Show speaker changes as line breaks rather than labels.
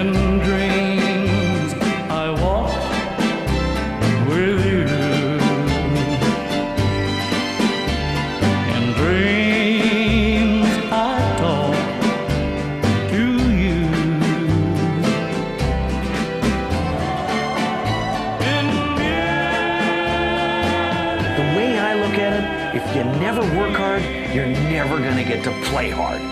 In dreams I walk with you. In dreams I talk to you.
The way I look at it, if you never work hard, you're never gonna get to play hard.